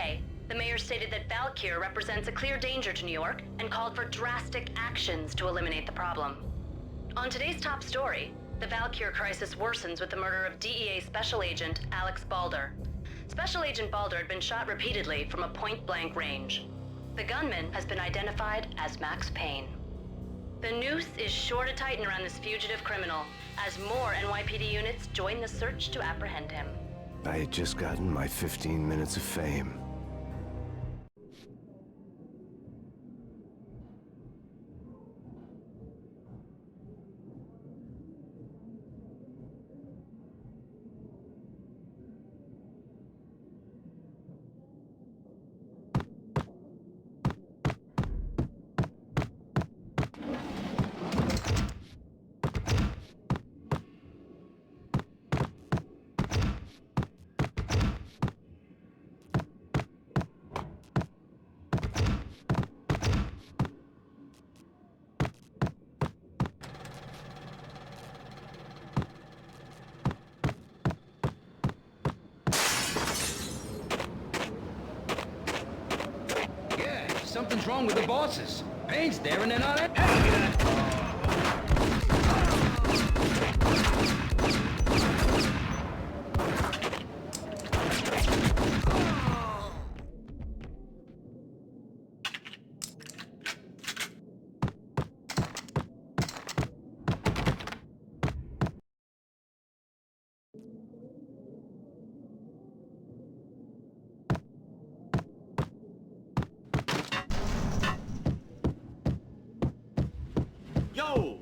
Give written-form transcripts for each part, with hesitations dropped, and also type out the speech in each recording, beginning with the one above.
Today, the mayor stated that Valkyr represents a clear danger to New York and called for drastic actions to eliminate the problem. On today's top story, the Valkyr crisis worsens with the murder of DEA Special Agent Alex Balder. Special Agent Balder had been shot repeatedly from a point-blank range. The gunman has been identified as Max Payne. The noose is sure to tighten around this fugitive criminal as more NYPD units join the search to apprehend him. I had just gotten my 15 minutes of fame. Something's wrong with the bosses. Payne's there and they're not at Yo!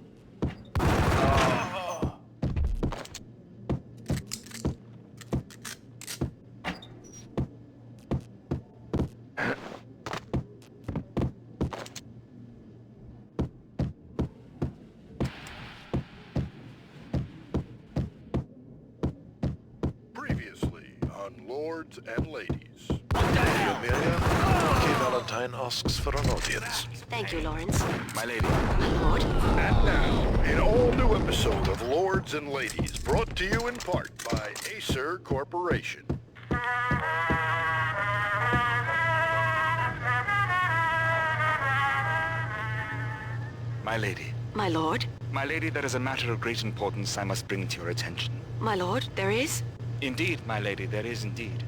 Previously on Lords and Ladies. Myriad, Kay Valentine asks for an audience. Thank you, Lawrence. My lady. My lord. And now, an all-new episode of Lords and Ladies, brought to you in part by Acer Corporation. My lady. My lord. My lady, there is a matter of great importance I must bring to your attention. My lord, there is? Indeed, my lady, there is indeed.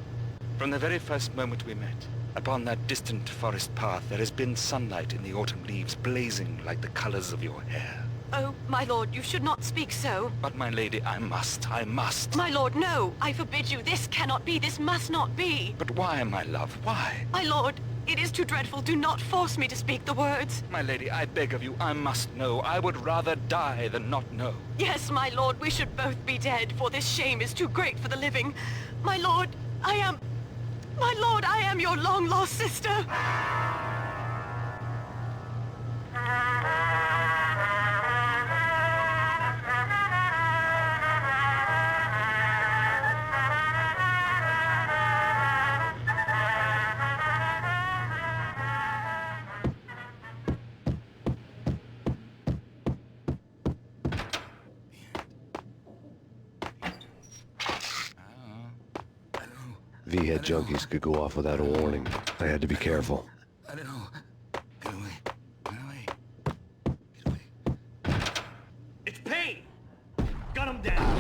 From the very first moment we met, upon that distant forest path, there has been sunlight in the autumn leaves blazing like the colors of your hair. Oh, my lord, you should not speak so. But my lady, I must. My lord, no! I forbid you. This cannot be. This must not be. But why, my love, why? My lord, it is too dreadful. Do not force me to speak the words. My lady, I beg of you, I must know. I would rather die than not know. Yes, my lord, we should both be dead, for this shame is too great for the living. My lord, I am your long-lost sister. V-head junkies could go off without a warning. I had to be careful. I don't know. Get away. Get away. Get away. It's Payne! Gun him down!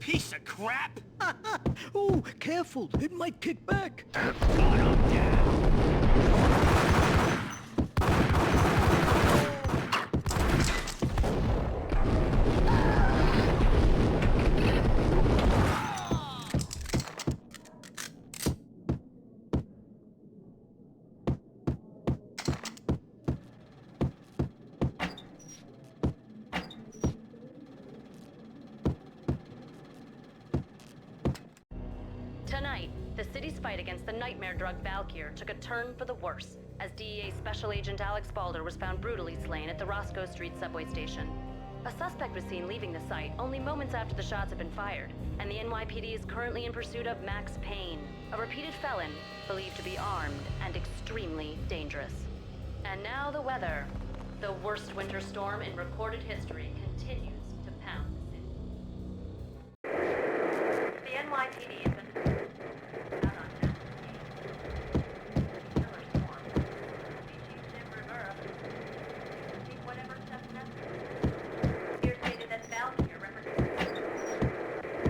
Piece of crap! Oh, careful. It might kick back. Gun him down! Tonight, the city's fight against the nightmare drug Valkyr took a turn for the worse, as DEA Special Agent Alex Balder was found brutally slain at the Roscoe Street subway station. A suspect was seen leaving the site only moments after the shots had been fired, and the NYPD is currently in pursuit of Max Payne, a repeated felon believed to be armed and extremely dangerous. And now the weather. The worst winter storm in recorded history continues to pound the city. The NYPD has been out on Jackson killer storm. Fugitive Rivera. Take whatever steps necessary. Here stated that Valkyr represents the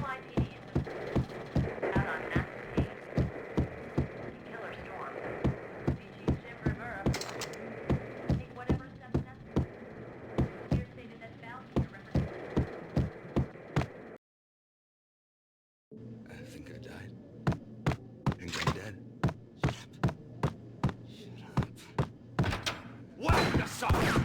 NYPD has been out on Jackson killer storm. Fugitive Rivera. Take whatever steps necessary. Here stated that Valkyr represents. I think I died. I think I'm dead. Shut up. Whack the sucker!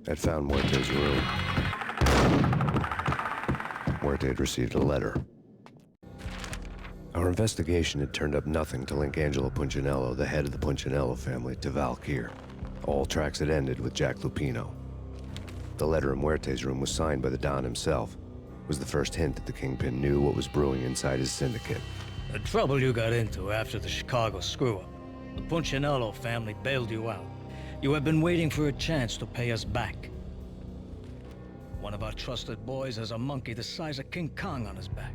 I'd found Muerte's room. Muerte had received a letter. Our investigation had turned up nothing to link Angelo Punchinello, the head of the Punchinello family, to Valkyr. All tracks had ended with Jack Lupino. The letter in Muerte's room was signed by the Don himself. It was the first hint that the Kingpin knew what was brewing inside his syndicate. The trouble you got into after the Chicago screw-up. The Punchinello family bailed you out. You have been waiting for a chance to pay us back. One of our trusted boys has a monkey the size of King Kong on his back.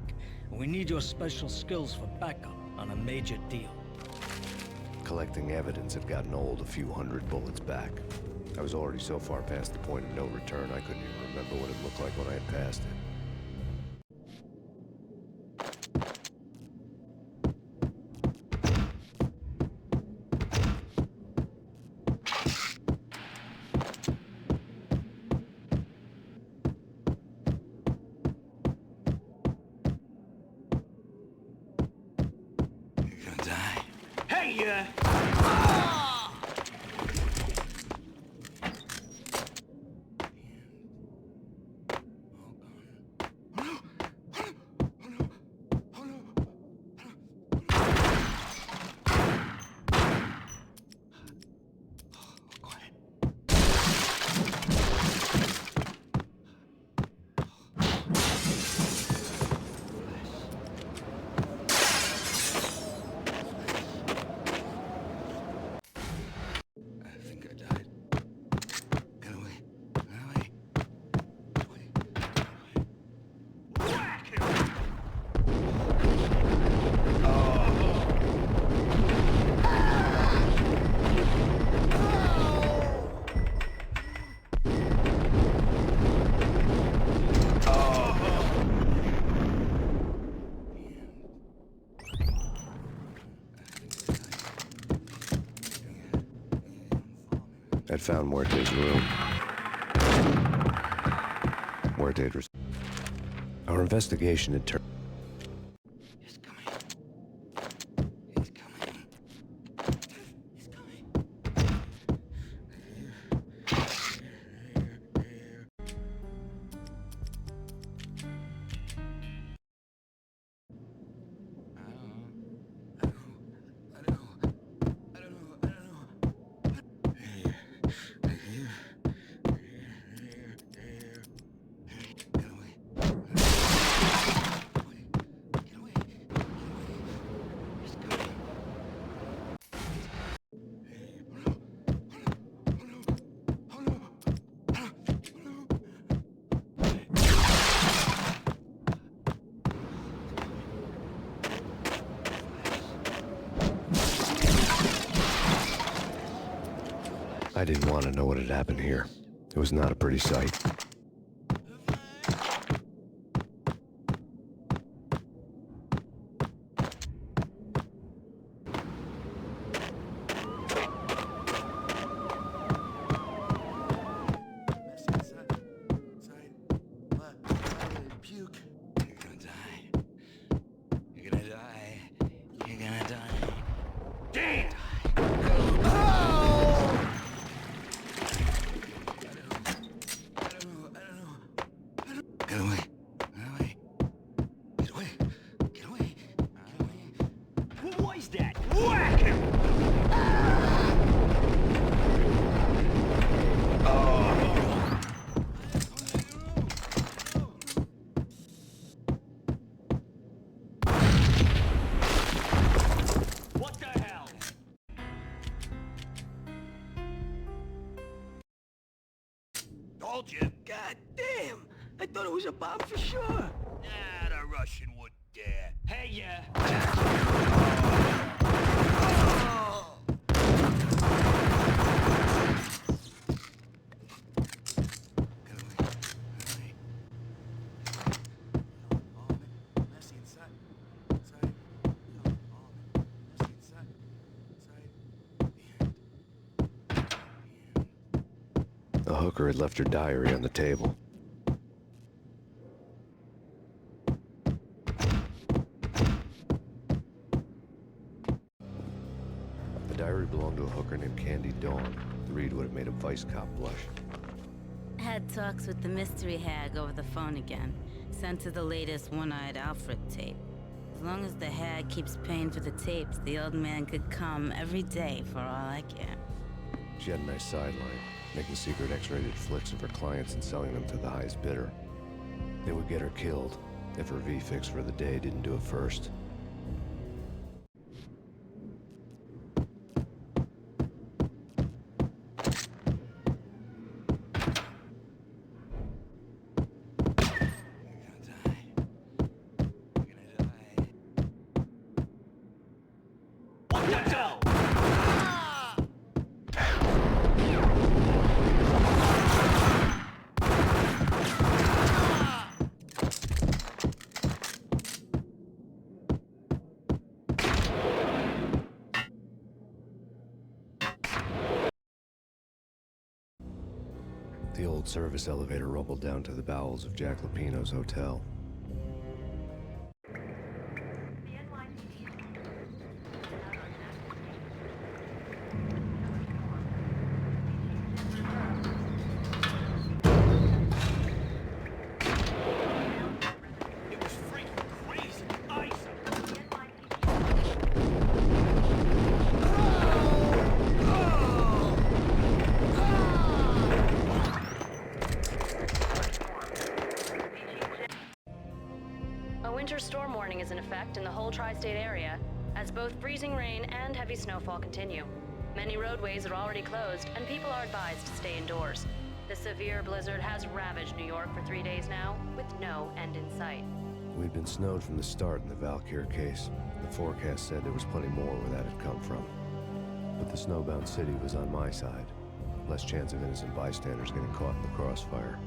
We need your special skills for backup on a major deal. Collecting evidence had gotten old a few hundred bullets back. I was already so far past the point of no return, I couldn't even remember what it looked like when I had passed it. You're gonna die. Hey, I think I died. Get away. Get away. Get away. whack him! I'd found Muerte's room. Muerte had Our investigation had turned... He's coming. He's coming. He's coming. I didn't want to know what had happened here. It was not a pretty sight. guy's that? Whack him! What the hell? Told you. God damn! I thought it was a bomb for sure. Nah, the Russian wouldn't dare. Hey, yeah. The hooker had left her diary on the table. The diary belonged to a hooker named Candy Dawn. The read would have made a vice cop blush. Had talks with the mystery hag over the phone again. Sent to the latest One-Eyed Alfred tape. As long as the hag keeps paying for the tapes, the old man could come every day for all I care. She had a nice sideline, making secret X-rated flicks of her clients and selling them to the highest bidder. They would get her killed if her V-fix for the day didn't do it first. What the hell? The old service elevator rumbled down to the bowels of Jack Lupino's hotel. It was freaking crazy. Ice. A winter storm warning is in effect in the whole tri-state area, as both freezing rain and heavy snowfall continue. Many roadways are already closed, and people are advised to stay indoors. The severe blizzard has ravaged New York for 3 days now, with no end in sight. We'd been snowed from the start in the Valkyr case. The forecast said there was plenty more where that had come from. But the snowbound city was on my side. Less chance of innocent bystanders getting caught in the crossfire.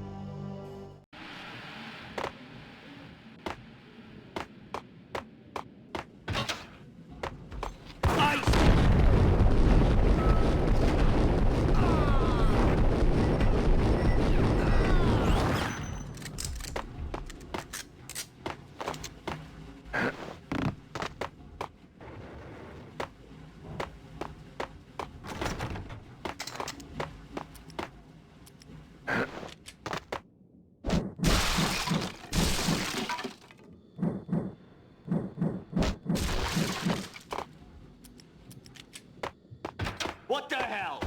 What the hell?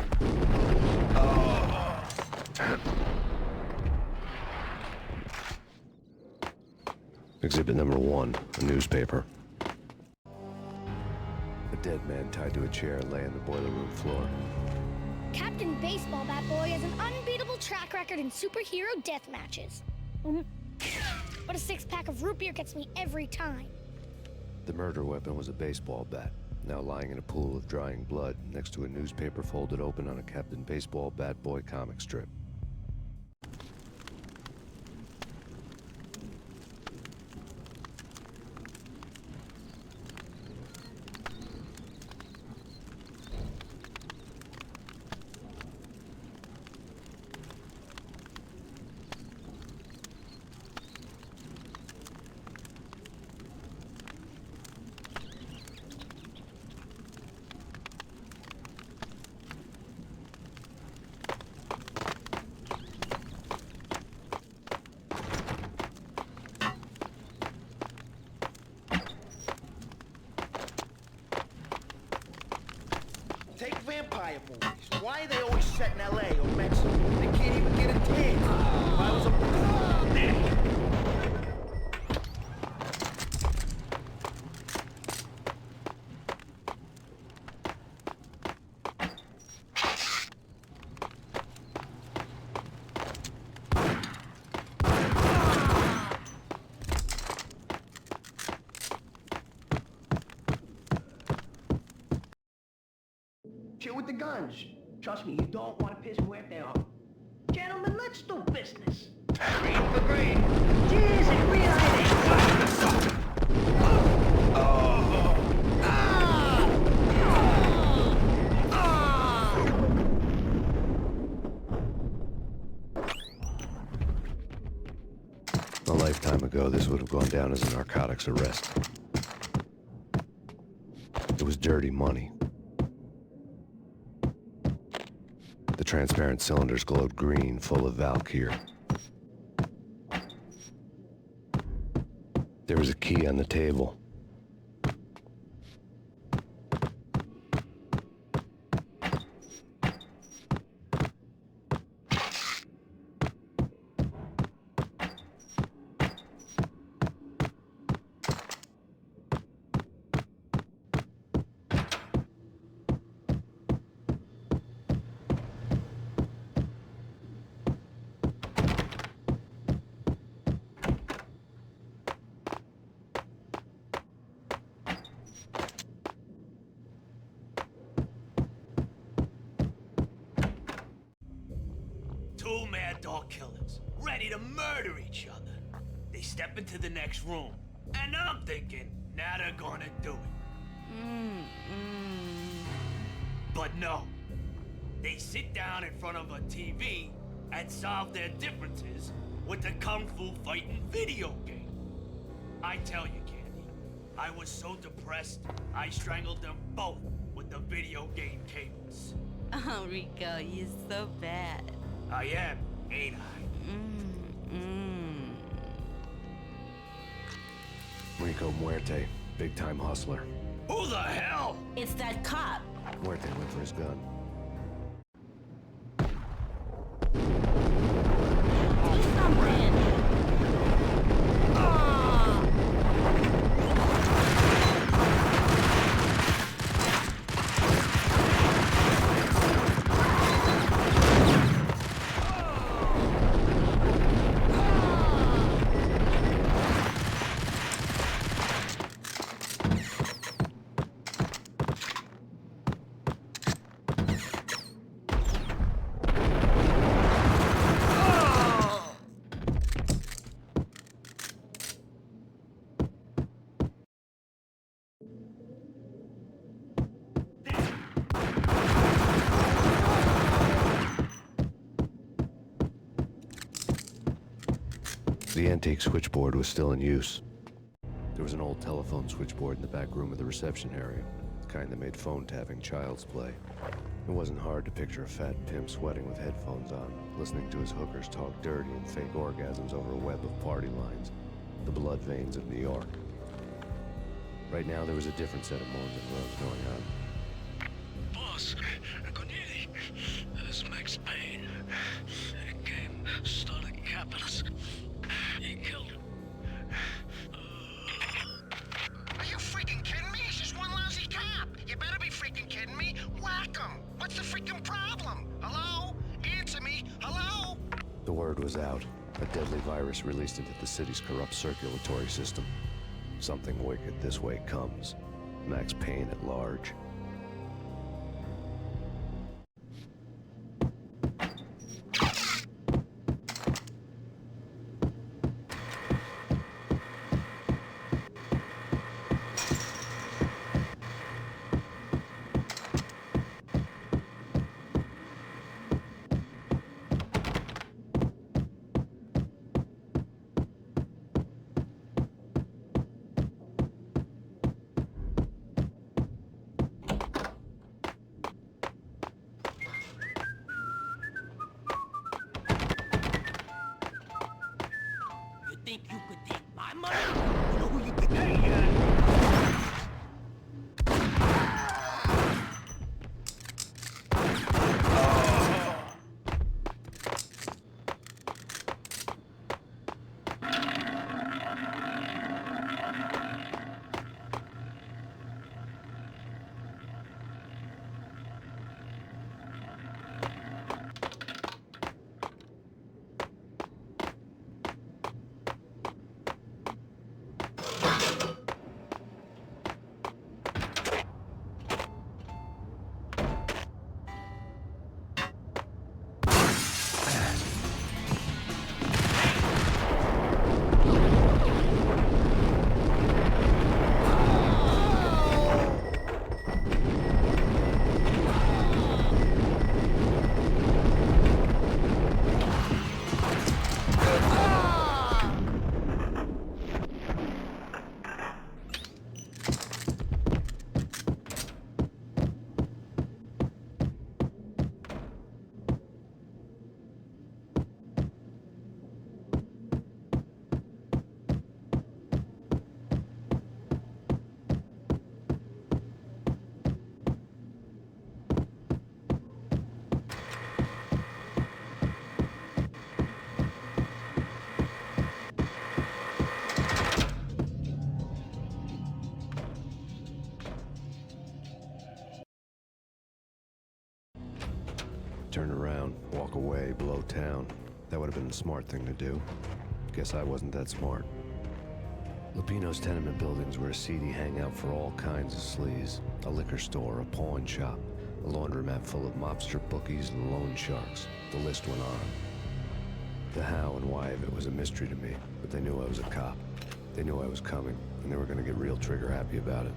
Exhibit number 1, a newspaper. A dead man tied to a chair lay on the boiler room floor. Captain Baseball Bat Boy has an unbeatable track record in superhero death matches. But a 6-pack of root beer gets me every time. The murder weapon was a baseball bat, now lying in a pool of drying blood next to a newspaper folded open on a Captain Baseball Bat Boy comic strip. fire boys? Why are they always set in L.A. or Mexico? They can't even get a tan. If I was a... Chill with the guns. Trust me, you don't want to piss Muerte off. Gentlemen, let's do business. Green for green. Cheers and green lighting. A lifetime ago, this would have gone down as a narcotics arrest. It was dirty money. The transparent cylinders glowed green, full of Valkyr. There was a key on the table. Two mad dog killers, ready to murder each other. They step into the next room, and I'm thinking, now they're gonna do it. But no. They sit down in front of a TV and solve their differences with the Kung Fu fighting video game. I tell you, Candy, I was so depressed, I strangled them both with the video game cables. Oh, Rico, you're so bad. I am, ain't I? Rico Muerte, big-time hustler. Who the hell? It's that cop. Muerte went for his gun. Do something. The antique switchboard was still in use. There was an old telephone switchboard in the back room of the reception area, the kind that made phone tapping child's play. It wasn't hard to picture a fat pimp sweating with headphones on, listening to his hookers talk dirty and fake orgasms over a web of party lines, the blood veins of New York. Right now, there was a different set of moans and groans going on. Boss, Cornelia, this is Max Payne. It came, started capping us. He killed him. Are you freaking kidding me? He's just one lousy cop. You better be freaking kidding me. Whack him. What's the freaking problem? Hello? Answer me. Hello? The word was out. A deadly virus released into the city's corrupt circulatory system. Something wicked this way comes. Max Payne at large. turn around, walk away, blow town. That would have been the smart thing to do. Guess I wasn't that smart. Lupino's tenement buildings were a seedy hangout for all kinds of sleaze. A liquor store, a pawn shop, a laundromat full of mobster bookies and loan sharks. The list went on. The how and why of it was a mystery to me, but they knew I was a cop. They knew I was coming, and they were going to get real trigger-happy about it.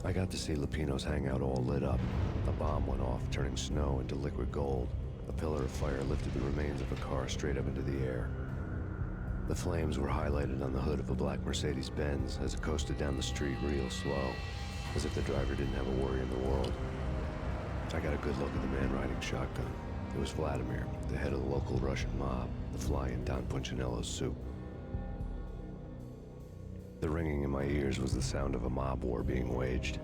I got to see Lupino's hangout all lit up. A bomb went off, turning snow into liquid gold. A pillar of fire lifted the remains of a car straight up into the air. The flames were highlighted on the hood of a black Mercedes-Benz as it coasted down the street real slow, as if the driver didn't have a worry in the world. I got a good look at the man riding shotgun. It was Vladimir, the head of the local Russian mob, the fly in Don Punchinello's soup. The ringing in my ears was the sound of a mob war being waged.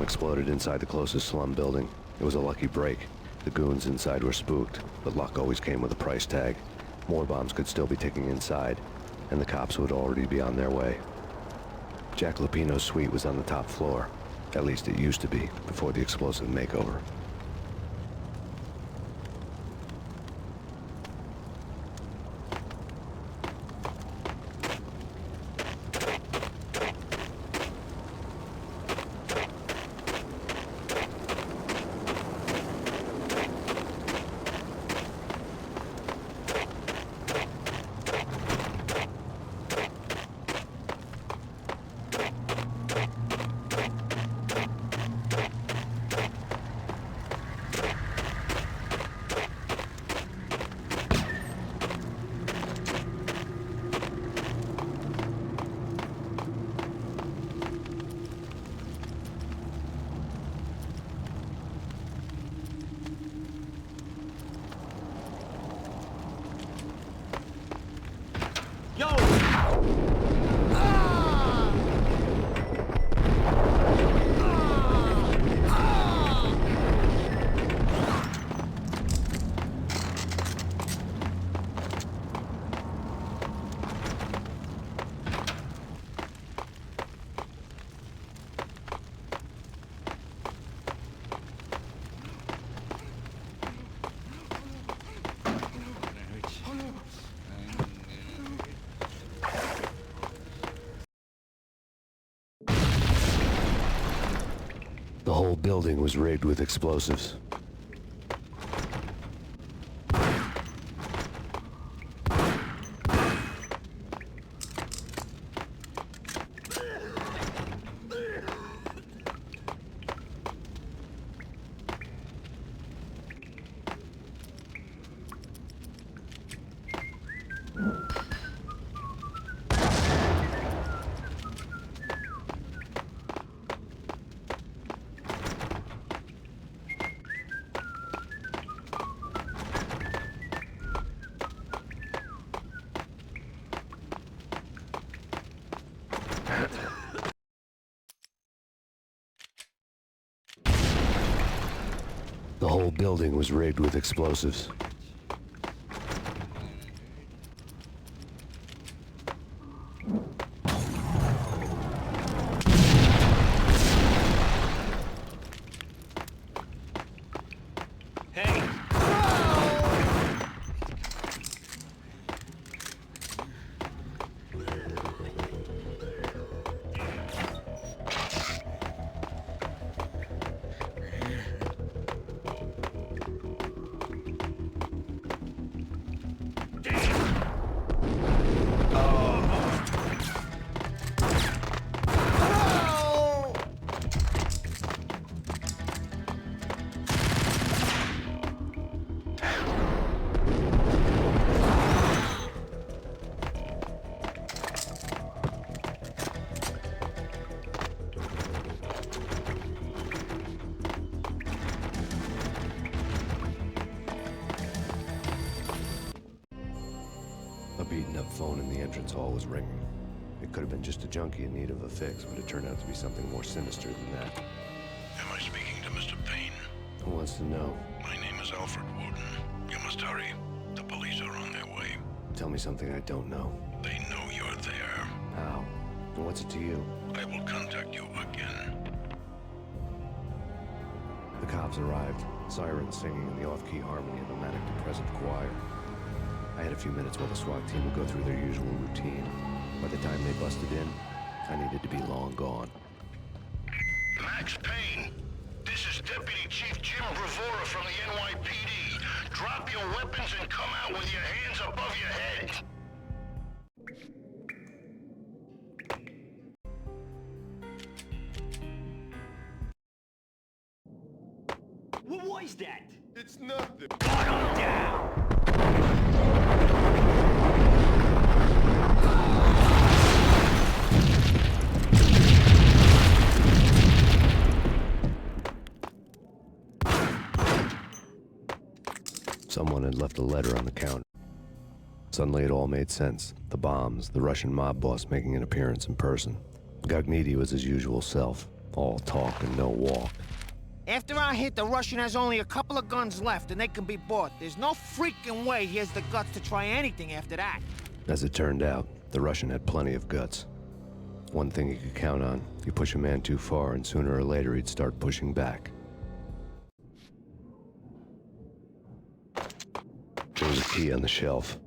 Exploded inside the closest slum building. It was a lucky break. The goons inside were spooked, but luck always came with a price tag. More bombs could still be ticking inside, and the cops would already be on their way. Jack Lupino's suite was on the top floor. At least it used to be, before the explosive makeover. The whole building was rigged with explosives. The whole building was rigged with explosives. phone in the entrance hall was ringing. It could have been just a junkie in need of a fix, but it turned out to be something more sinister than that. Am I speaking to Mr. Payne? Who wants to know? My name is Alfred Woden. You must hurry. The police are on their way. Tell me something I don't know. They know you're there. How? And what's it to you? I will contact you again. The cops arrived, sirens singing in the off-key harmony of a manic-depressive choir. I had a few minutes while the SWAT team would go through their usual routine. By the time they busted in, I needed to be long gone. Max Payne, this is Deputy Chief Jim Bravura from the NYPD. Drop your weapons and come out with your hands above your head. What was that? It's nothing. Gun him down! Someone had left a letter on the counter. Suddenly it all made sense. The bombs, the Russian mob boss making an appearance in person. Gagniti was his usual self, all talk and no walk. After our hit, the Russian has only a couple of guns left, and they can be bought. There's no freaking way he has the guts to try anything after that. As it turned out, the Russian had plenty of guts. One thing he could count on, you push a man too far and sooner or later he'd start pushing back. There was a key on the shelf.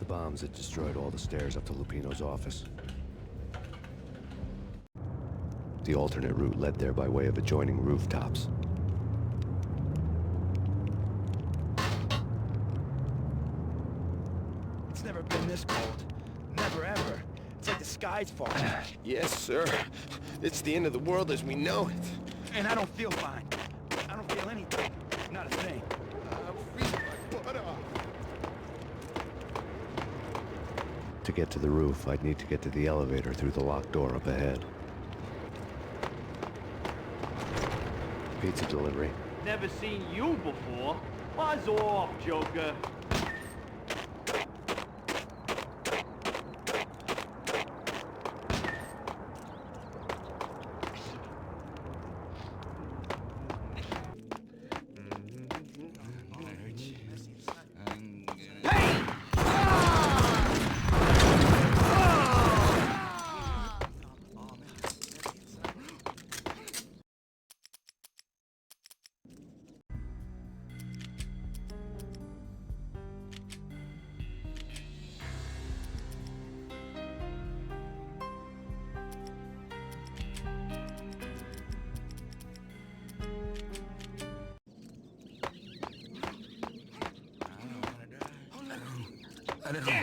The bombs had destroyed all the stairs up to Lupino's office. The alternate route led there by way of adjoining rooftops. It's never been this cold. Never ever. It's like the sky's falling. Yes, sir. It's the end of the world as we know it. And I don't feel fine. I don't feel anything. Not a thing. I'm freezing my butt off. To get to the roof, I'd need to get to the elevator through the locked door up ahead. Pizza delivery. Never seen you before. Buzz off, Joker. I don't know.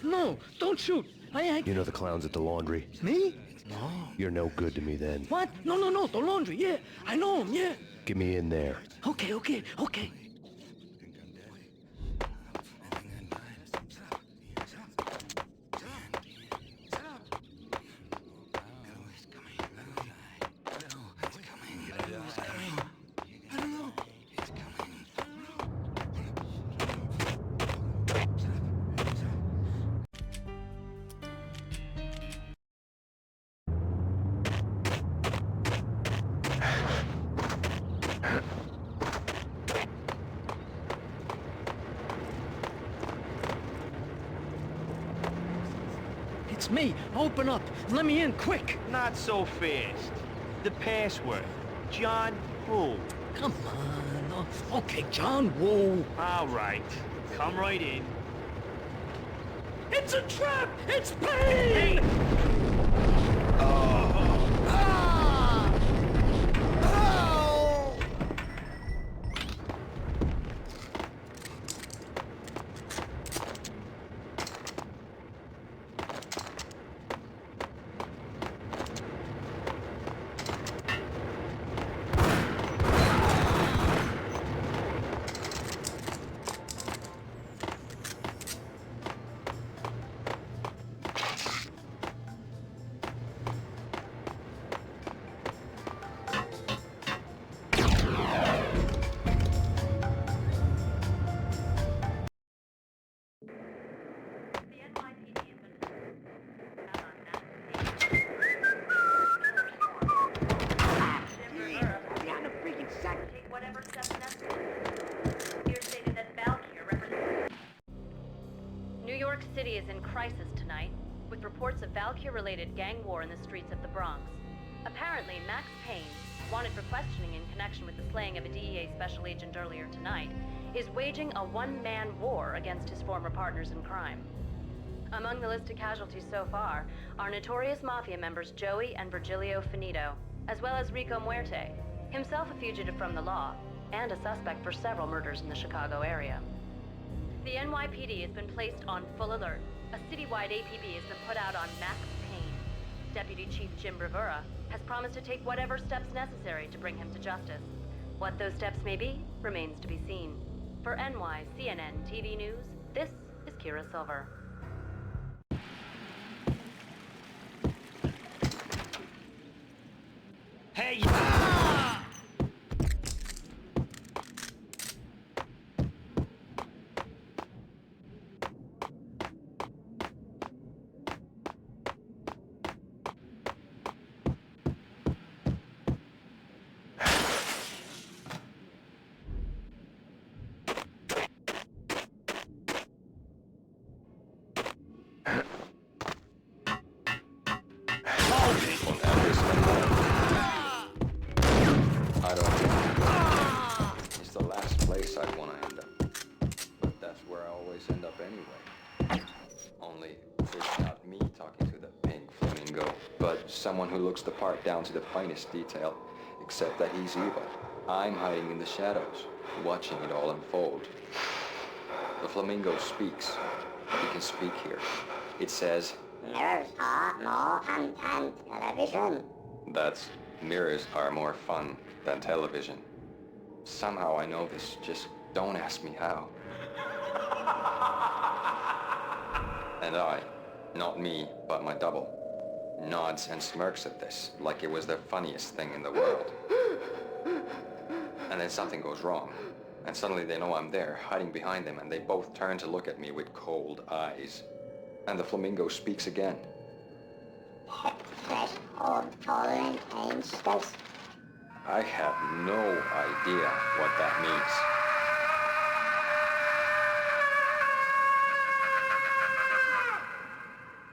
No, don't shoot. You know the clowns at the laundry? Me? No. You're no good to me then. What? No, the laundry, yeah. I know him, yeah. Get me in there. Okay. It's me. Open up. Let me in, quick. Not so fast. The password. John who? Come on. Okay, John Woo. All right. Come right in. It's a trap! It's Payne! New York City is in crisis tonight, with reports of Valkyr-related gang war in the streets of the Bronx. Apparently, Max Payne, wanted for questioning in connection with the slaying of a DEA special agent earlier tonight, is waging a one-man war against his former partners in crime. Among the list of casualties so far are notorious mafia members Joey and Virgilio Finito, as well as Rico Muerte, himself a fugitive from the law, and a suspect for several murders in the Chicago area. The NYPD has been placed on full alert. A citywide APB has been put out on Max Payne. Deputy Chief Jim Bravura has promised to take whatever steps necessary to bring him to justice. What those steps may be remains to be seen. For NYCNN TV News, this is Kira Silver. Hey! I don't. It's the last place I'd want to end up. But that's where I always end up anyway. Only it's not me talking to the pink flamingo, but someone who looks the part down to the finest detail, except that he's evil. I'm hiding in the shadows, watching it all unfold. The flamingo speaks. He can speak here. It says, "Mirrors are more fun than television." That's mirrors are more fun than television. Somehow I know this, just don't ask me how. And I, not me, but my double, nods and smirks at this like it was the funniest thing in the world. And then something goes wrong, and suddenly they know I'm there, hiding behind them, and they both turn to look at me with cold eyes. And the flamingo speaks again. Threshold tolerant pain space. I have no idea what that means.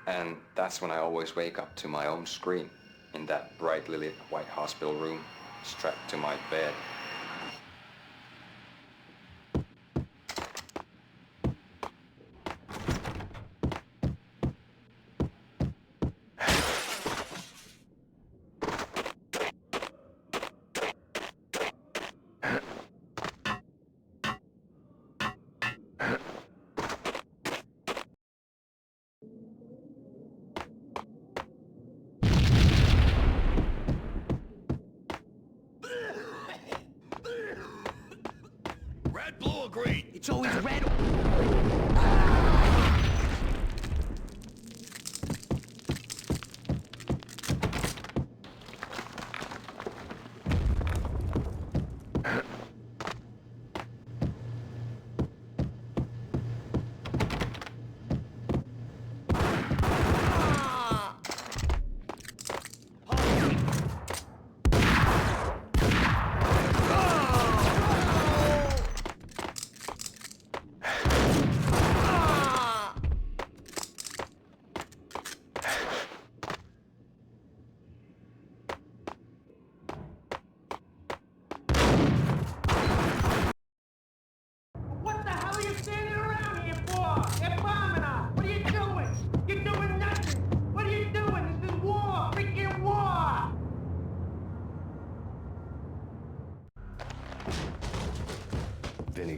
And that's when I always wake up to my own scream in that brightly lit white hospital room, strapped to my bed.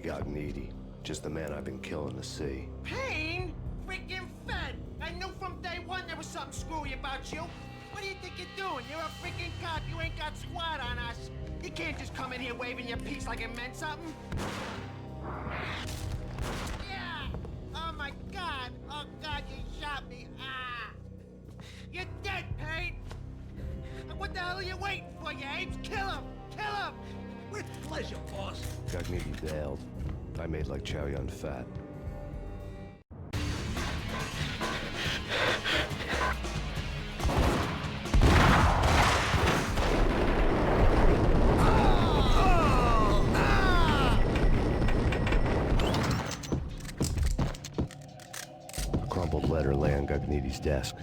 Gognitti. Just the man I've been killing to see. Payne? Freaking Fed! I knew from day one there was something screwy about you. What do you think you're doing? You're a freaking cop. You ain't got squad on us. You can't just come in here waving your piece like it meant something. Yeah! Oh my God! Oh God, you shot me! Ah! You're dead, Payne! What the hell are you waiting for, you apes? Kill him! Kill him! With pleasure, boss. Gognitti bailed. I made like Chow Yun Fat. A crumpled letter lay on Gognitti's desk.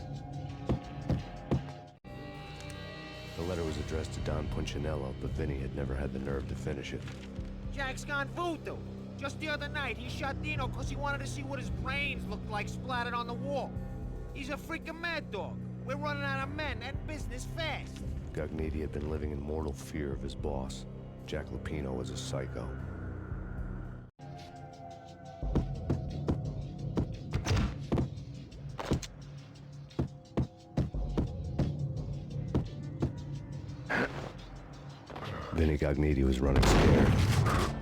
The letter was addressed to Don Punchinello, but Vinny had never had the nerve to finish it. Jack's gone voodoo. Just the other night, he shot Dino because he wanted to see what his brains looked like splattered on the wall. He's a freaking mad dog. We're running out of men and business fast. Gognitti had been living in mortal fear of his boss. Jack Lupino was a psycho. Vinny Gognitti was running scared.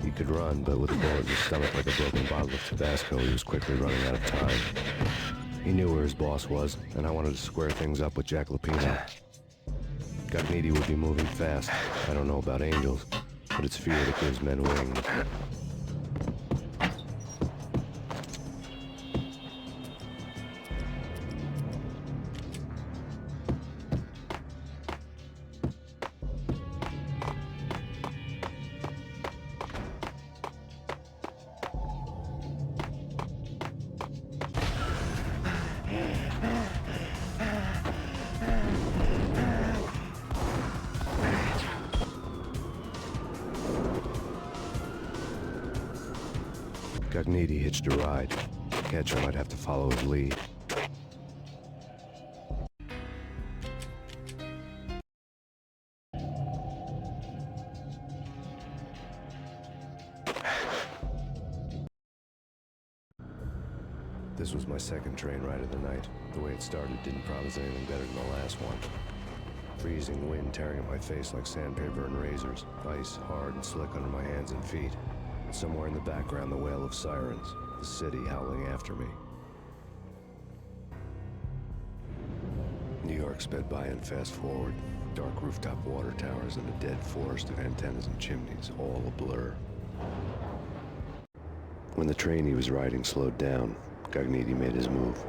He could run, but with a bullet in his stomach like a broken bottle of Tabasco, he was quickly running out of time. He knew where his boss was, and I wanted to square things up with Jack Lupino. Gognitti would be moving fast. I don't know about angels, but it's fear that gives men wings. Gognitti hitched a ride. To catch him, I'd have to follow his lead. This was my second train ride of the night. The way it started didn't promise anything better than the last one. Freezing wind tearing at my face like sandpaper and razors. Ice hard and slick under my hands and feet. And somewhere in the background, the wail of sirens. The city howling after me. New York sped by and fast forward. Dark rooftop water towers and a dead forest of antennas and chimneys, all a blur. When the train he was riding slowed down, Gognitti made his move.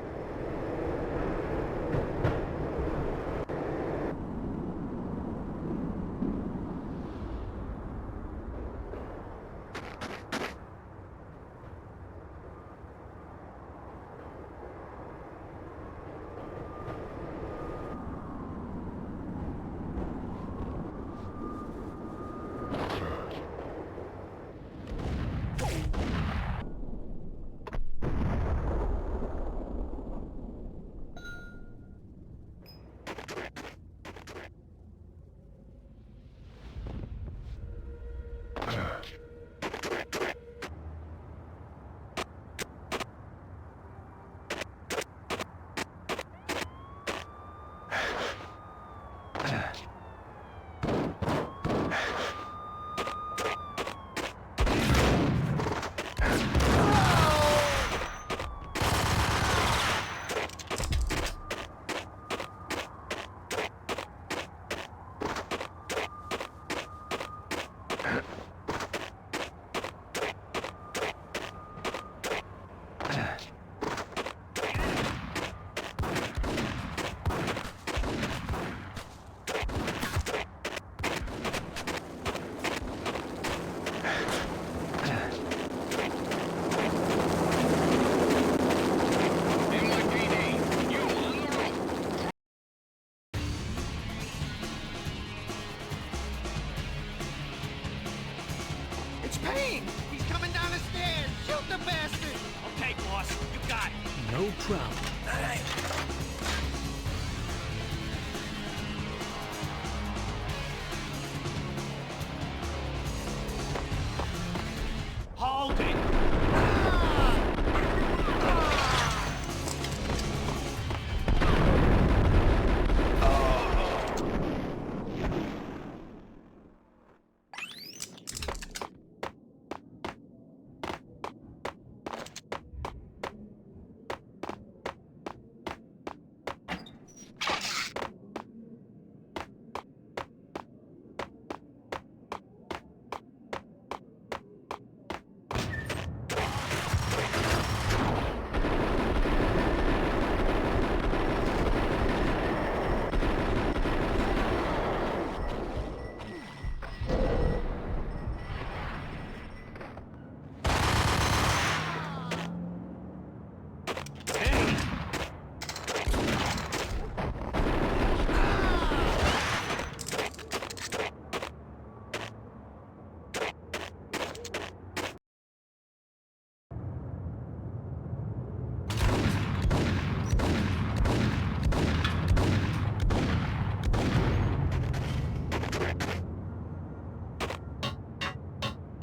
It's Payne! He's coming down the stairs! Shoot the bastard! Okay, boss, you got it. No problem. All right. Hold it!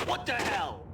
What the hell?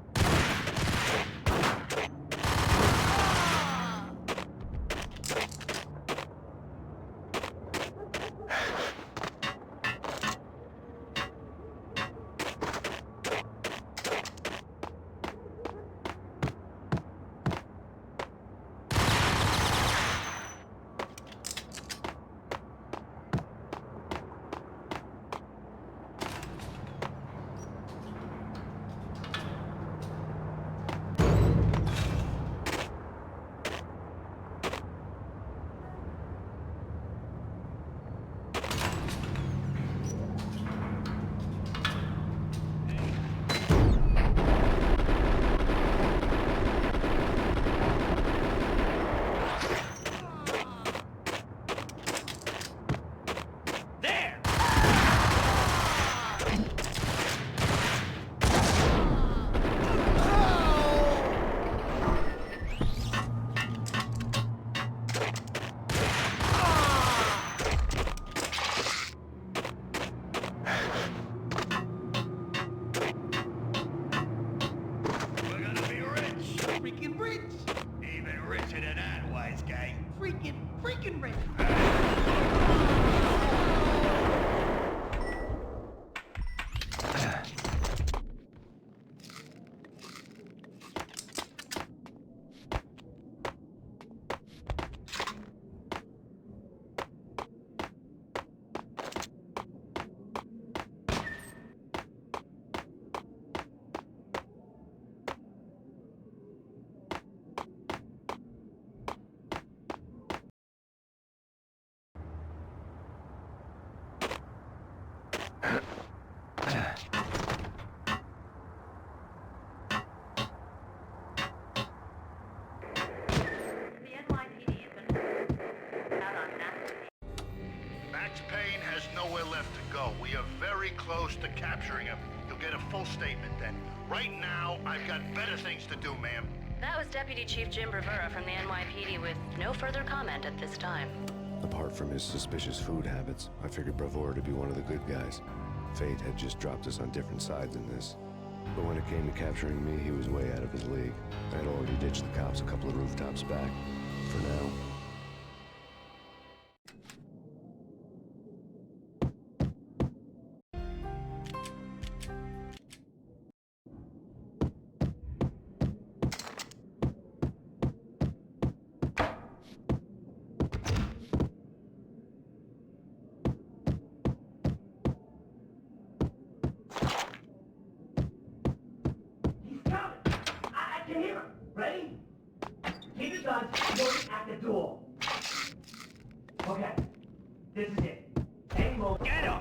Freaking rich. Max Payne has nowhere left to go. We are very close to capturing him. You'll get a full statement then. Right now, I've got better things to do, ma'am. That was Deputy Chief Jim Rivera from the NYPD with no further comment at this time. Apart from his suspicious food habits, I figured Bravura to be one of the good guys. Fate had just dropped us on different sides in this. But when it came to capturing me, he was way out of his league. I had already ditched the cops a couple of rooftops back. For now. I can hear him. Ready? Keep your guns pointing at the door. Okay. This is it. Hang low. Get him!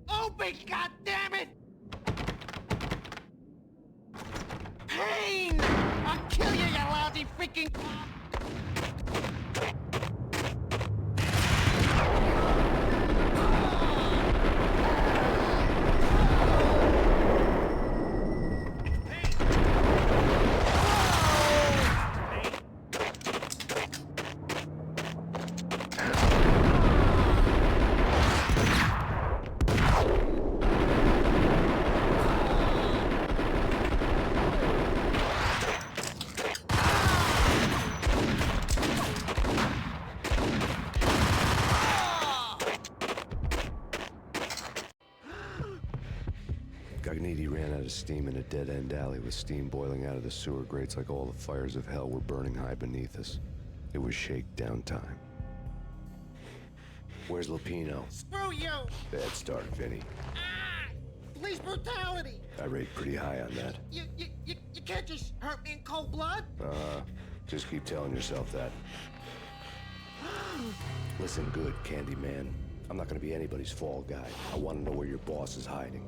Open, goddammit! Payne! I'll kill you, you lousy freaking cop! steam in a dead-end alley with steam boiling out of the sewer grates like all the fires of hell were burning high beneath us. It was shakedown time. Where's Lupino? Screw you! Bad start, Vinny. Ah! Police brutality! I rate pretty high on that. You can't just hurt me in cold blood? Just keep telling yourself that. Listen good, Candyman. I'm not gonna be anybody's fall guy. I want to know where your boss is hiding.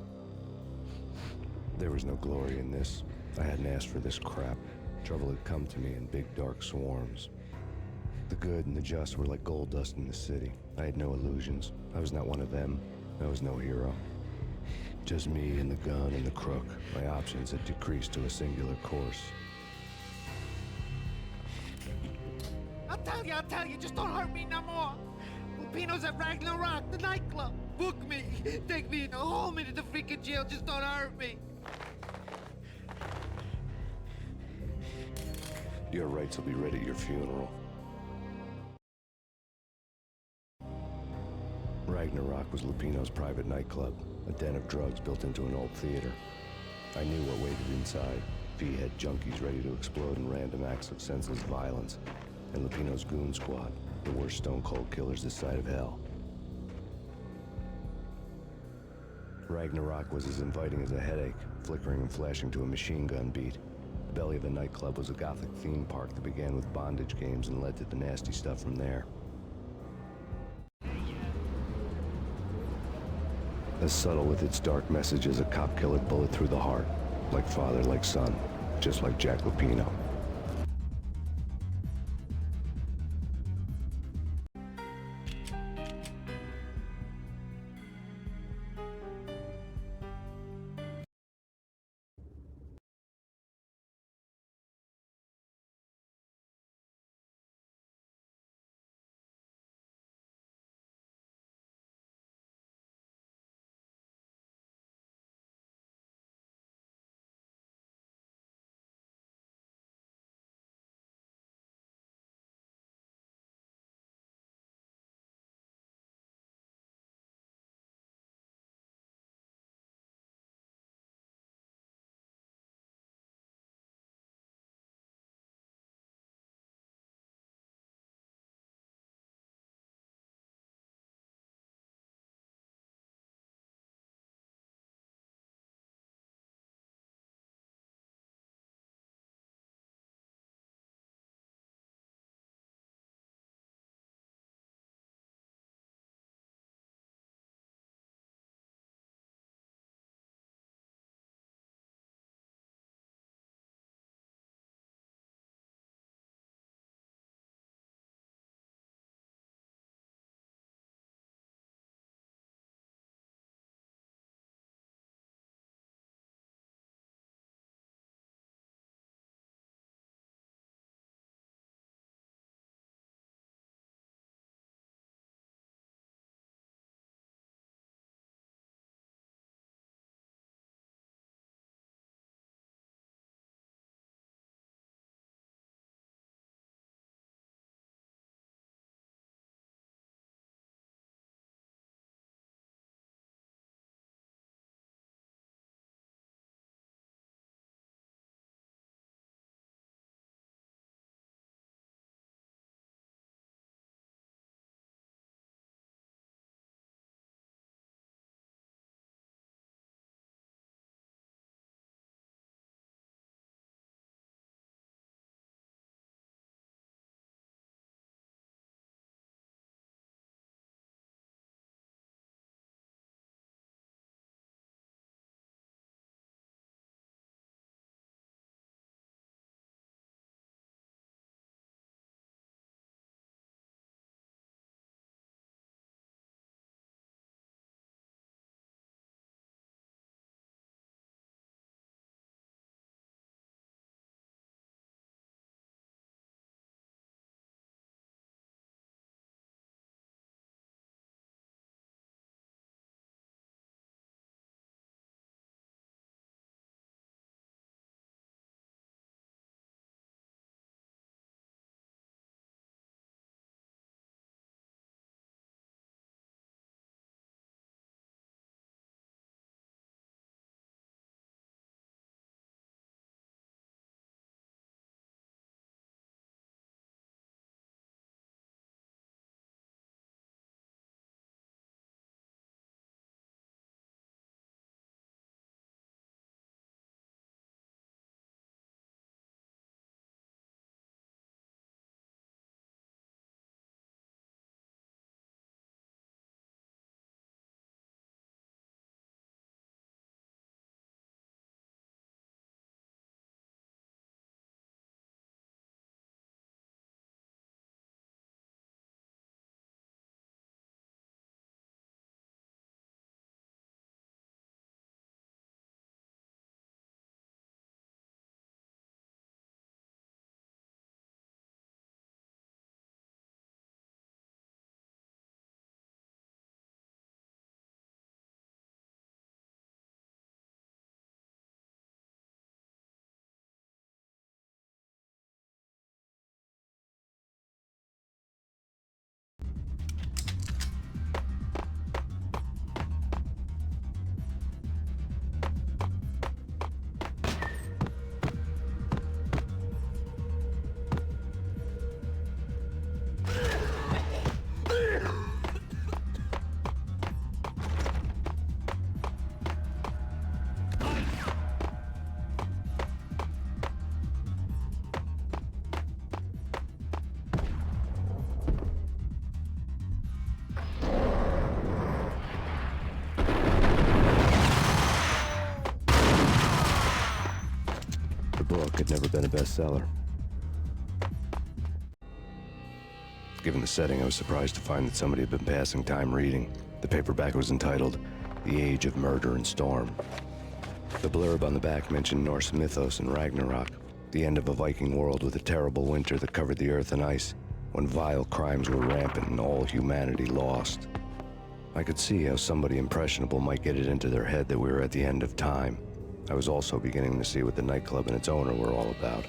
There was no glory in this. I hadn't asked for this crap. Trouble had come to me in big dark swarms. The good and the just were like gold dust in the city. I had no illusions. I was not one of them. I was no hero. Just me and the gun and the crook. My options had decreased to a singular course. I'll tell you, just don't hurt me no more. Lupino's at Ragnarok, the nightclub. Book me. Take me in the haul me to the freaking jail, just don't hurt me. Your rights will be read at your funeral. Ragnarok was Lupino's private nightclub, a den of drugs built into an old theater. I knew what waited inside. V-head junkies ready to explode in random acts of senseless violence. And Lupino's goon squad, the worst stone-cold killers this side of hell. Ragnarok was as inviting as a headache, flickering and flashing to a machine gun beat. The belly of the nightclub was a gothic theme park that began with bondage games and led to the nasty stuff from there. As subtle with its dark message as a cop-killer bullet through the heart. Like father, like son. Just like Jack Lupino. book had never been a bestseller. Given the setting, I was surprised to find that somebody had been passing time reading. The paperback was entitled The Age of Murder and Storm. The blurb on the back mentioned Norse mythos and Ragnarok, the end of a Viking world with a terrible winter that covered the earth in ice, when vile crimes were rampant and all humanity lost. I could see how somebody impressionable might get it into their head that we were at the end of time. I was also beginning to see what the nightclub and its owner were all about.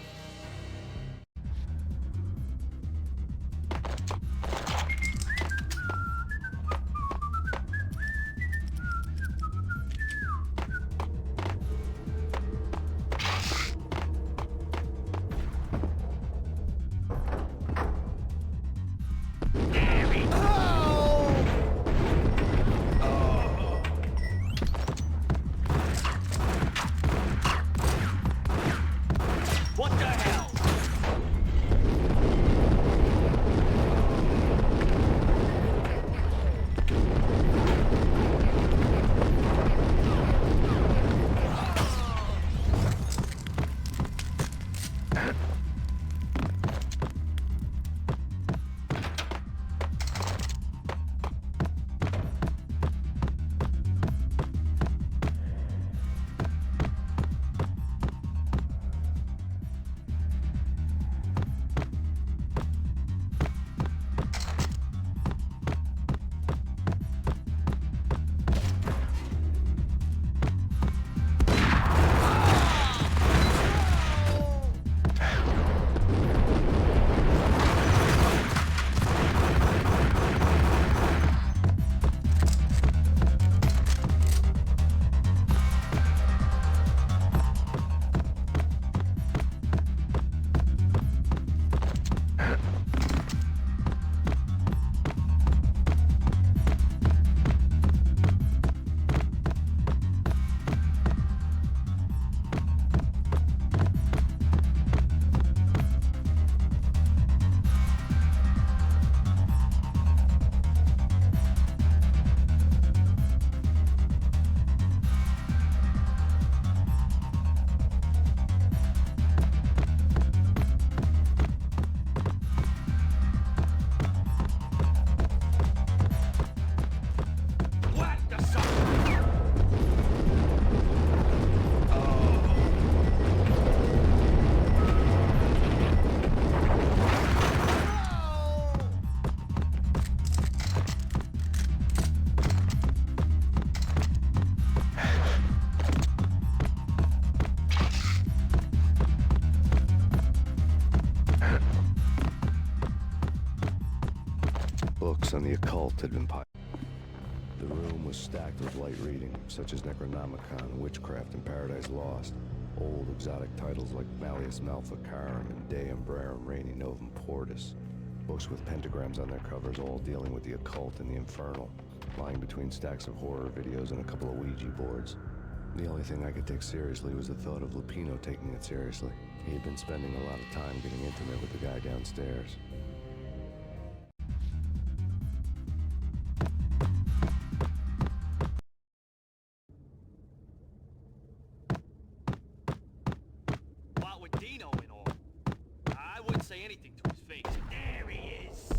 What the hell? Books on the occult had been piled. The room was stacked with light reading, such as Necronomicon, Witchcraft, and Paradise Lost. Old exotic titles like Malleus Maleficarum and De Umbrarum Reini Novum Portis. Books with pentagrams on their covers, all dealing with the occult and the infernal. Lying between stacks of horror videos and a couple of Ouija boards. The only thing I could take seriously was the thought of Lupino taking it seriously. He had been spending a lot of time getting intimate with the guy downstairs. What with Dino and all, I wouldn't say anything to his face. There he is.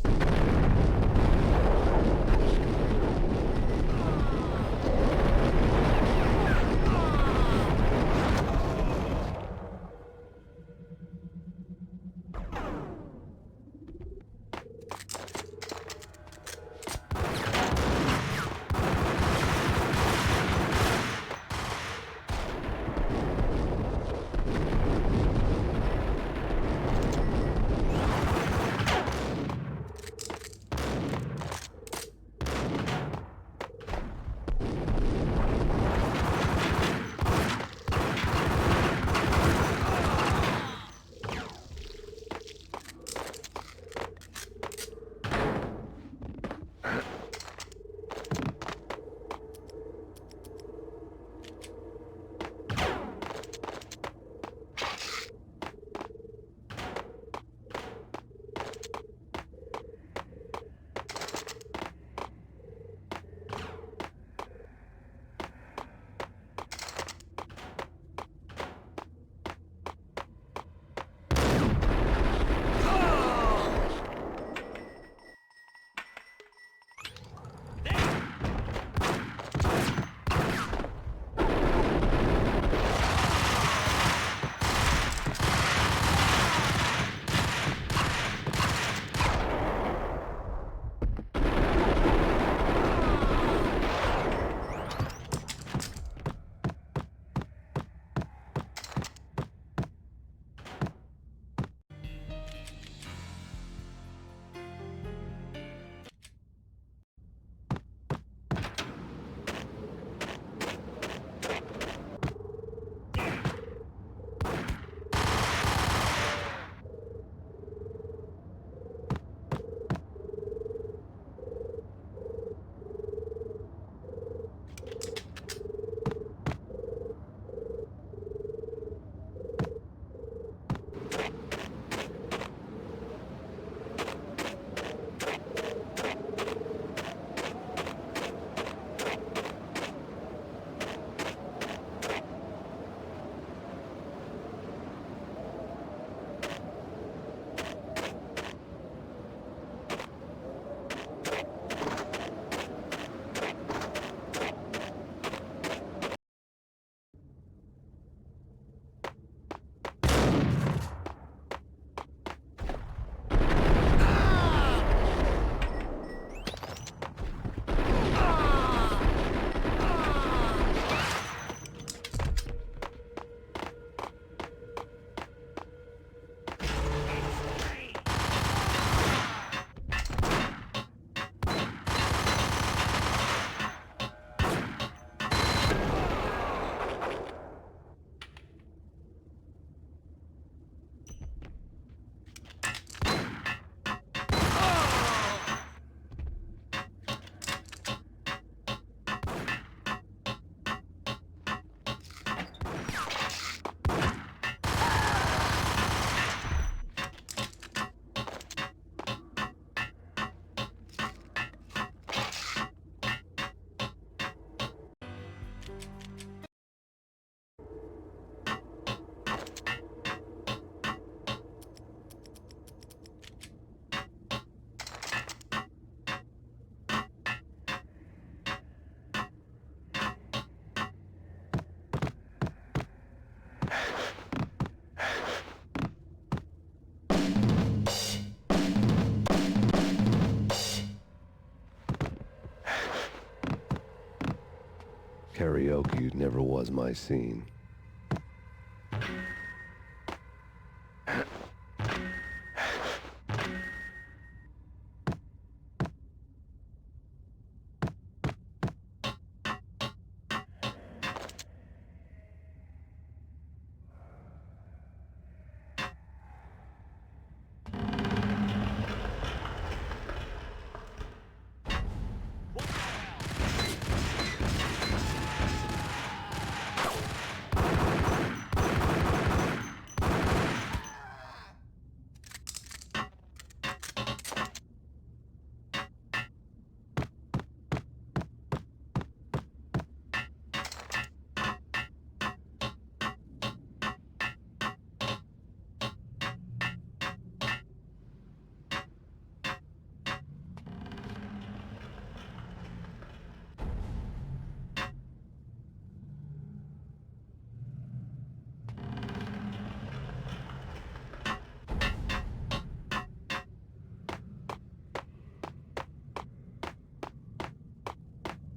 karaoke never was my scene.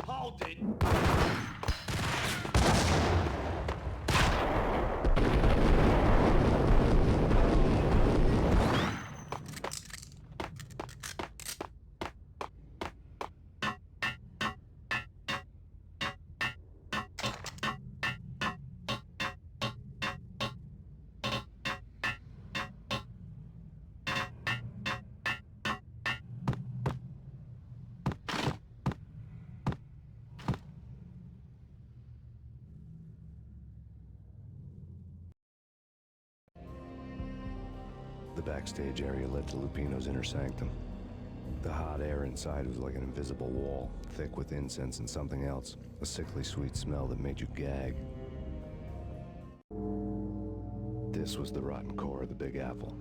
Hold it! The backstage area led to Lupino's inner sanctum. The hot air inside was like an invisible wall, thick with incense and something else, a sickly sweet smell that made you gag. This was the rotten core of the Big Apple.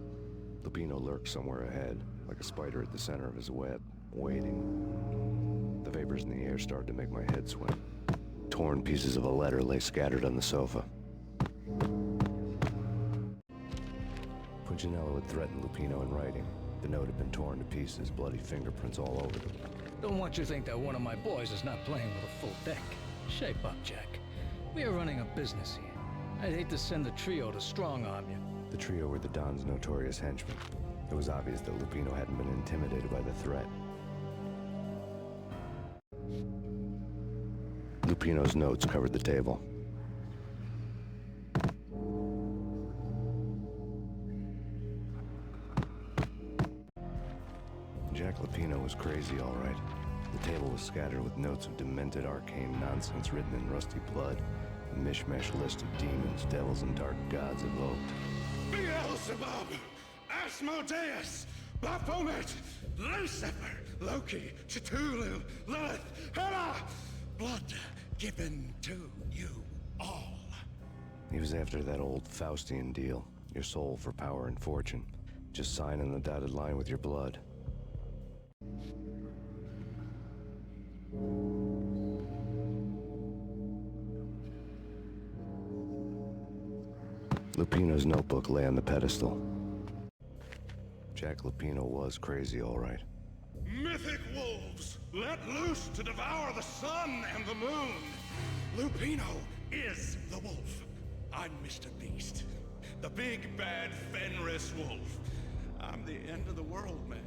Lupino lurked somewhere ahead, like a spider at the center of his web, waiting. The vapors in the air started to make my head swim. Torn pieces of a letter lay scattered on the sofa. Punchinello had threatened Lupino in writing. The note had been torn to pieces, bloody fingerprints all over them. Don't want you to think that one of my boys is not playing with a full deck. Shape up, Jack. We are running a business here. I'd hate to send the trio to strong-arm you. The trio were the Don's notorious henchmen. It was obvious that Lupino hadn't been intimidated by the threat. Lupino's notes covered the table. Jack Lupino was crazy, all right. The table was scattered with notes of demented arcane nonsense written in rusty blood. A mishmash list of demons, devils, and dark gods evoked. Beelzebub, Asmodeus, Baphomet, Lucifer, Loki, Cthulhu, Lilith, Hela, blood given to you all. He was after that old Faustian deal. Your soul for power and fortune. Just sign on the dotted line with your blood. Lupino's notebook lay on the pedestal. Jack Lupino was crazy, all right. Mythic wolves, let loose to devour the sun and the moon. Lupino is the wolf. I'm Mr. Beast, the big bad Fenris wolf. I'm the end of the world man,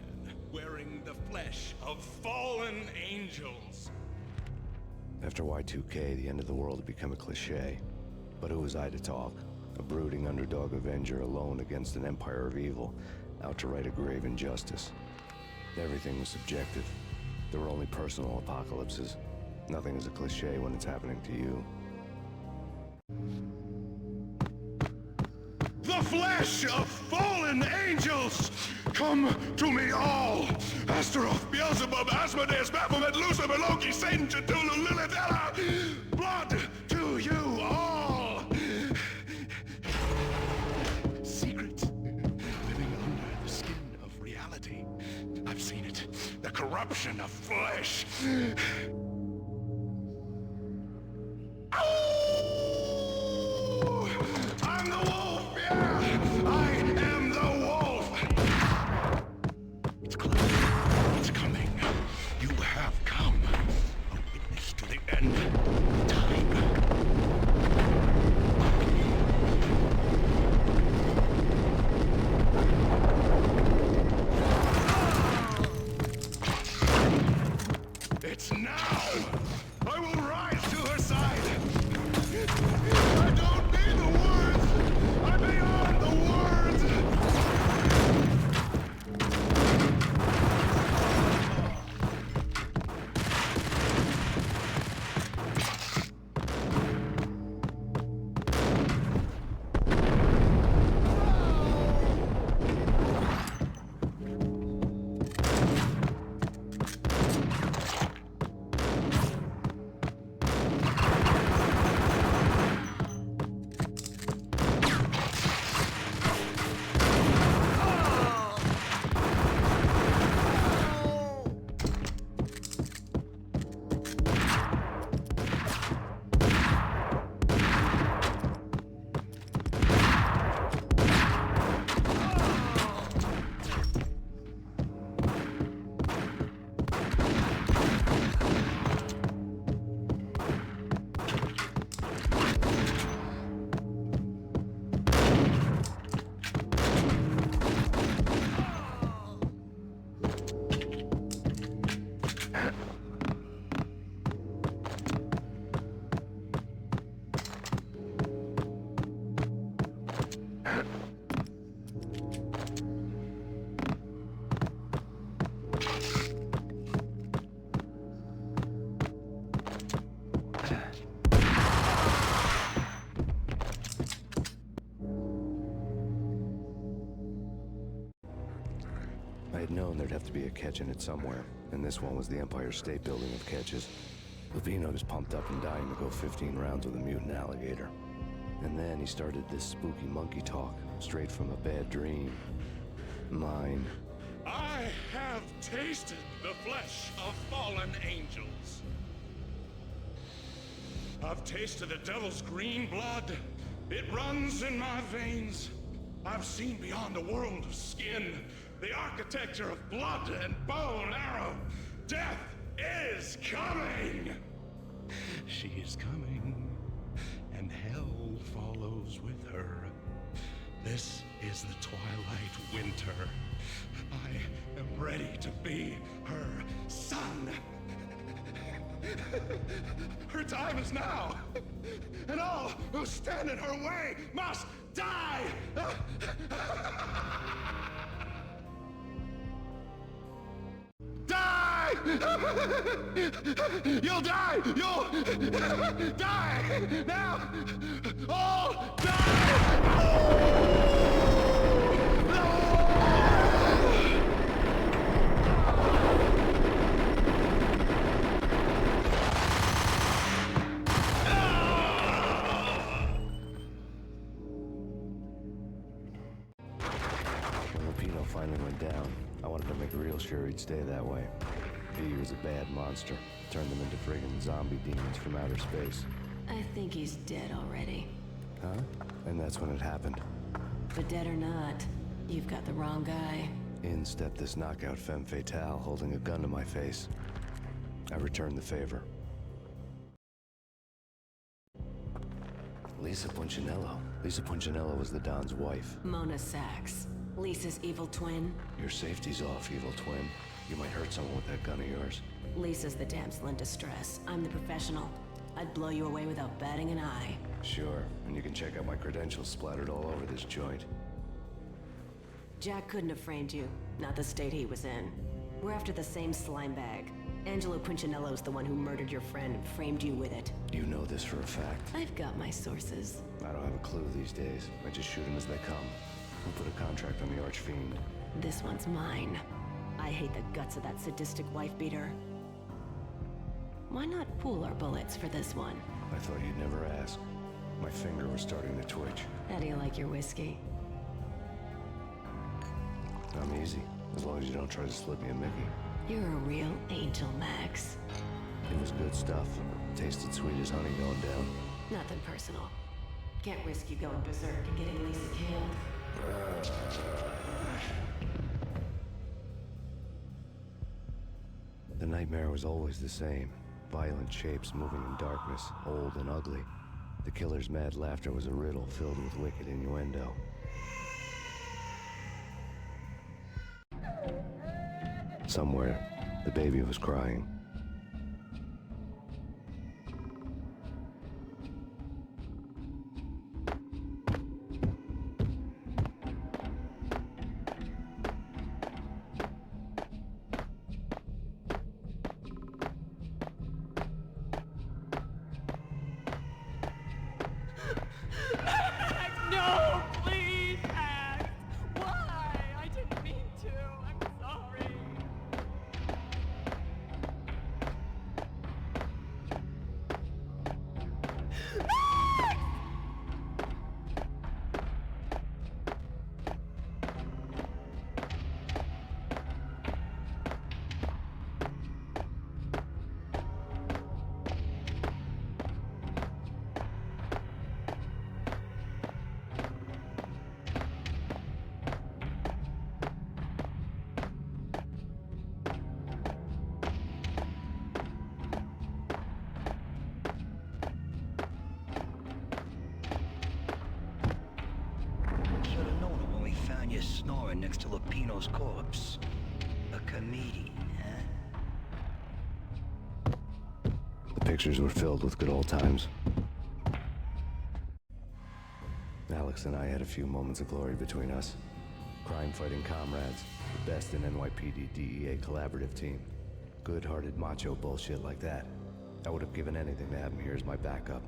wearing the flesh of fallen angels. After Y2K, the end of the world had become a cliché. But who was I to talk? A brooding underdog avenger alone against an empire of evil, out to right a grave injustice. Everything was subjective. There were only personal apocalypses. Nothing is a cliché when it's happening to you. The flesh of fallen angels! Come to me all! Astaroth, Beelzebub, Asmodeus, Baphomet, Lucifer, Loki, Satan, Cthulhu, Lilith, Hela! Blood to you all! Secret, living under the skin of reality. I've seen it. The corruption of flesh. I'm the wolf, yeah! I am the wolf! It's close. It's coming. You have come. A witness to the end. Time I had known there'd have to be a catch in it somewhere, and this one was the Empire State Building of catches. Lupino was pumped up and dying to go 15 rounds with a mutant alligator. And then he started this spooky monkey talk, straight from a bad dream. Mine. I have tasted the flesh of fallen angels. I've tasted the devil's green blood. It runs in my veins. I've seen beyond a world of skin, the architecture of blood and bow and arrow. Death is coming! She is coming, and hell follows with her. This is the twilight winter. I am ready to be her son. Her time is now, and all who stand in her way must die! Die! You'll die! You'll die! Now! All die! Finally went down. I wanted to make real sure he'd stay that way. V was a bad monster. Turned them into friggin' zombie demons from outer space. I think he's dead already. Huh? And that's when it happened. But dead or not, you've got the wrong guy. In stepped this knockout femme fatale, holding a gun to my face. I returned the favor. Lisa Punchinello. Lisa Punchinello was the Don's wife. Mona Sachs. Lisa's evil twin. Your safety's off, evil twin. You might hurt someone with that gun of yours. Lisa's the damsel in distress. I'm the professional. I'd blow you away without batting an eye. Sure, and you can check out my credentials splattered all over this joint. Jack couldn't have framed you. Not the state he was in. We're after the same slime bag. Angelo Punchinello's the one who murdered your friend and framed you with it. You know this for a fact. I've got my sources. I don't have a clue these days. I just shoot them as they come. Who put a contract on the Archfiend? This one's mine. I hate the guts of that sadistic wife-beater. Why not pool our bullets for this one? I thought you'd never ask. My finger was starting to twitch. How do you like your whiskey? I'm easy, as long as you don't try to slip me a Mickey. You're a real angel, Max. It was good stuff. Tasted sweet as honey going down. Nothing personal. Can't risk you going berserk and getting Lisa killed. The nightmare was always the same. Violent shapes moving in darkness, old and ugly. The killer's mad laughter was a riddle filled with wicked innuendo. Somewhere, the baby was crying. No, please, Max. Why? I didn't mean to. I'm sorry. Should have known it when we found you snoring next to Lupino's corpse. A comedian, huh? The pictures were filled with good old times. Alex Alex and I had a few moments of glory between us. Crime-fighting comrades, the best in NYPD DEA collaborative team. Good-hearted macho bullshit like that. I would have given anything to have him here as my backup.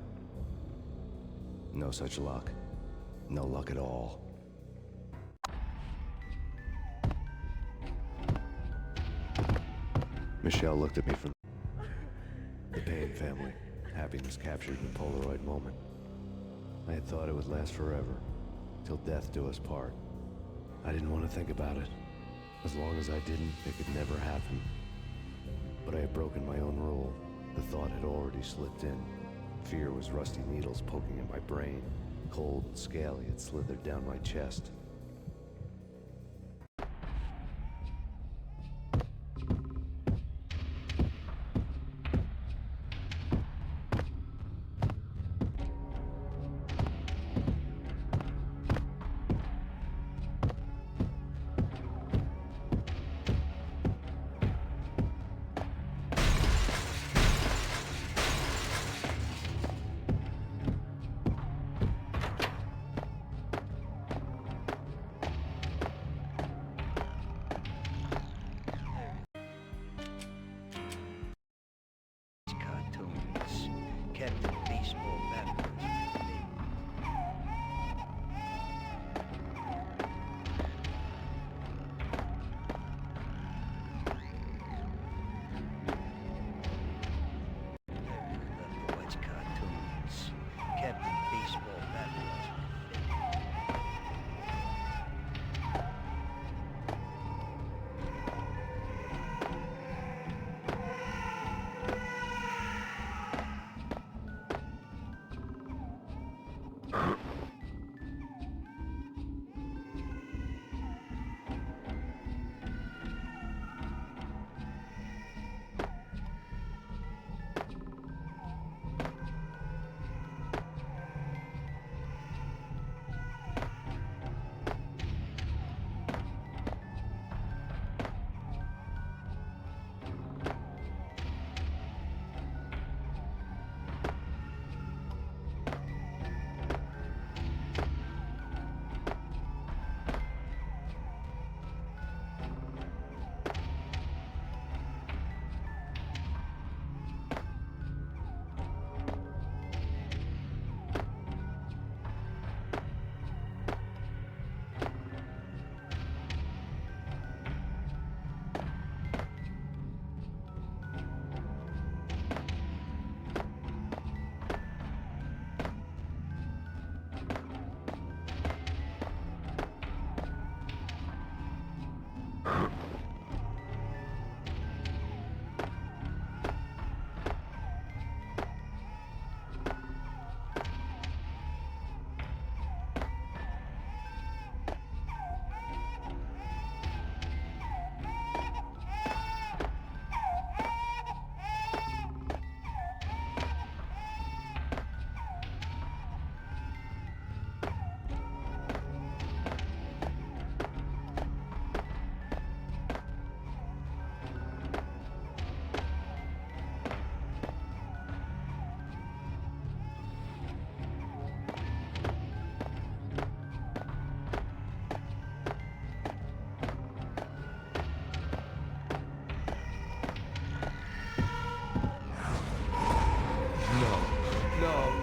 No such luck. No luck at all. Michelle looked at me from the Payne family. Happiness captured in a Polaroid moment. I had thought it would last forever, till death do us part. I didn't want to think about it. As long as I didn't, it could never happen. But I had broken my own rule. The thought had already slipped in. Fear was rusty needles poking at my brain. Cold and scaly, it slithered down my chest.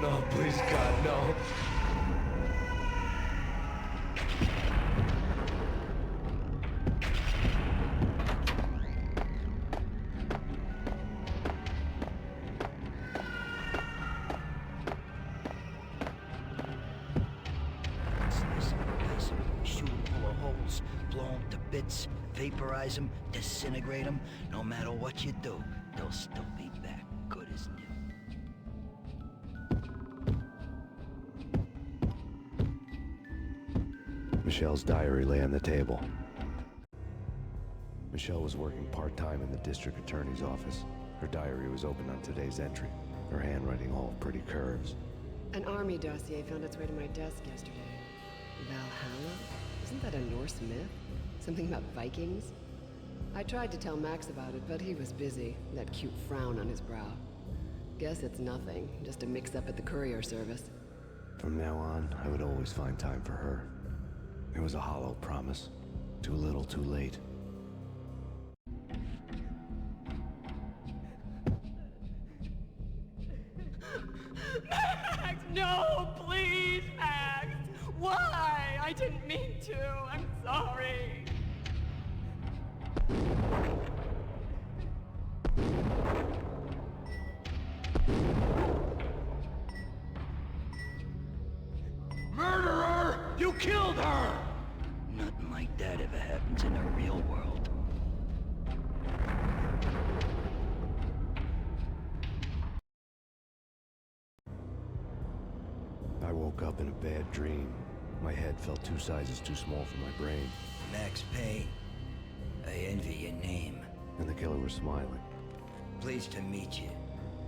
No, please, God, no. Shoot him full of holes, blow him to bits, vaporize him, disintegrate him. No matter what you do, they'll still be back good as new. Michelle's diary lay on the table. Michelle was working part-time in the district attorney's office. Her diary was open on today's entry, her handwriting all pretty curves. An army dossier found its way to my desk yesterday. Valhalla? Isn't that a Norse myth? Something about Vikings? I tried to tell Max about it, but he was busy, that cute frown on his brow. Guess it's nothing, just a mix-up at the courier service. From now on, I would always find time for her. It was a hollow promise. Too little, too late. Max, no, please, Max. Why? I didn't mean to. I'm sorry. Murderer! You killed her! Nothing like that ever happens in the real world. I woke up in a bad dream. My head felt 2 sizes too small for my brain. Max Payne. I envy your name. And the killer was smiling. Pleased to meet you.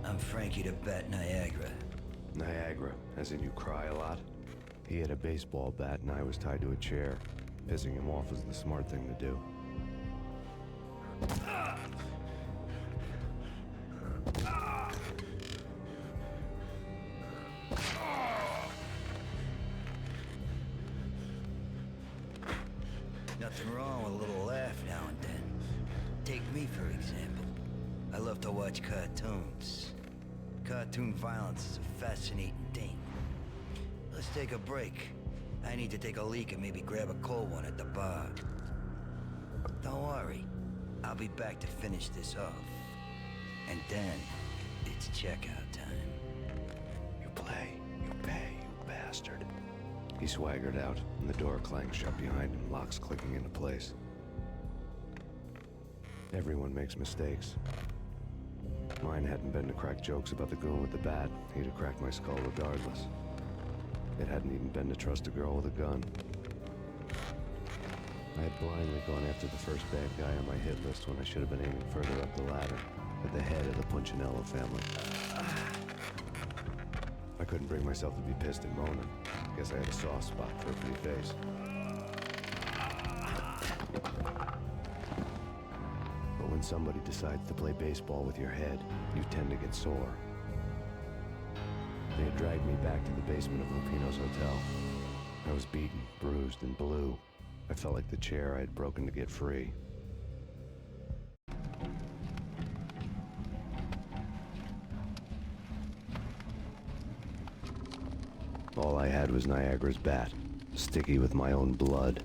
I'm Frankie the Bat Niagara. Niagara, as in you cry a lot? He had a baseball bat and I was tied to a chair. Pissing him off was the smart thing to do. Nothing wrong with a little laugh now and then. Take me, for example. I love to watch cartoons. Cartoon violence is a fascinating thing. Let's take a break. I need to take a leak and maybe grab a cold one at the bar. Don't worry. I'll be back to finish this off. And then, it's checkout time. You play, you pay, you bastard. He swaggered out, and the door clanged shut behind him, locks clicking into place. Everyone makes mistakes. Mine hadn't been to crack jokes about the goon with the bat. He'd have cracked my skull regardless. It hadn't even been to trust a girl with a gun. I had blindly gone after the first bad guy on my hit list when I should have been aiming further up the ladder, at the head of the Punchinello family. I couldn't bring myself to be pissed and moaning. Guess I had a soft spot for a pretty face. But when somebody decides to play baseball with your head, you tend to get sore. They had dragged me back to the basement of Lupino's hotel. I was beaten, bruised, and blue. I felt like the chair I had broken to get free. All I had was Niagara's bat, sticky with my own blood.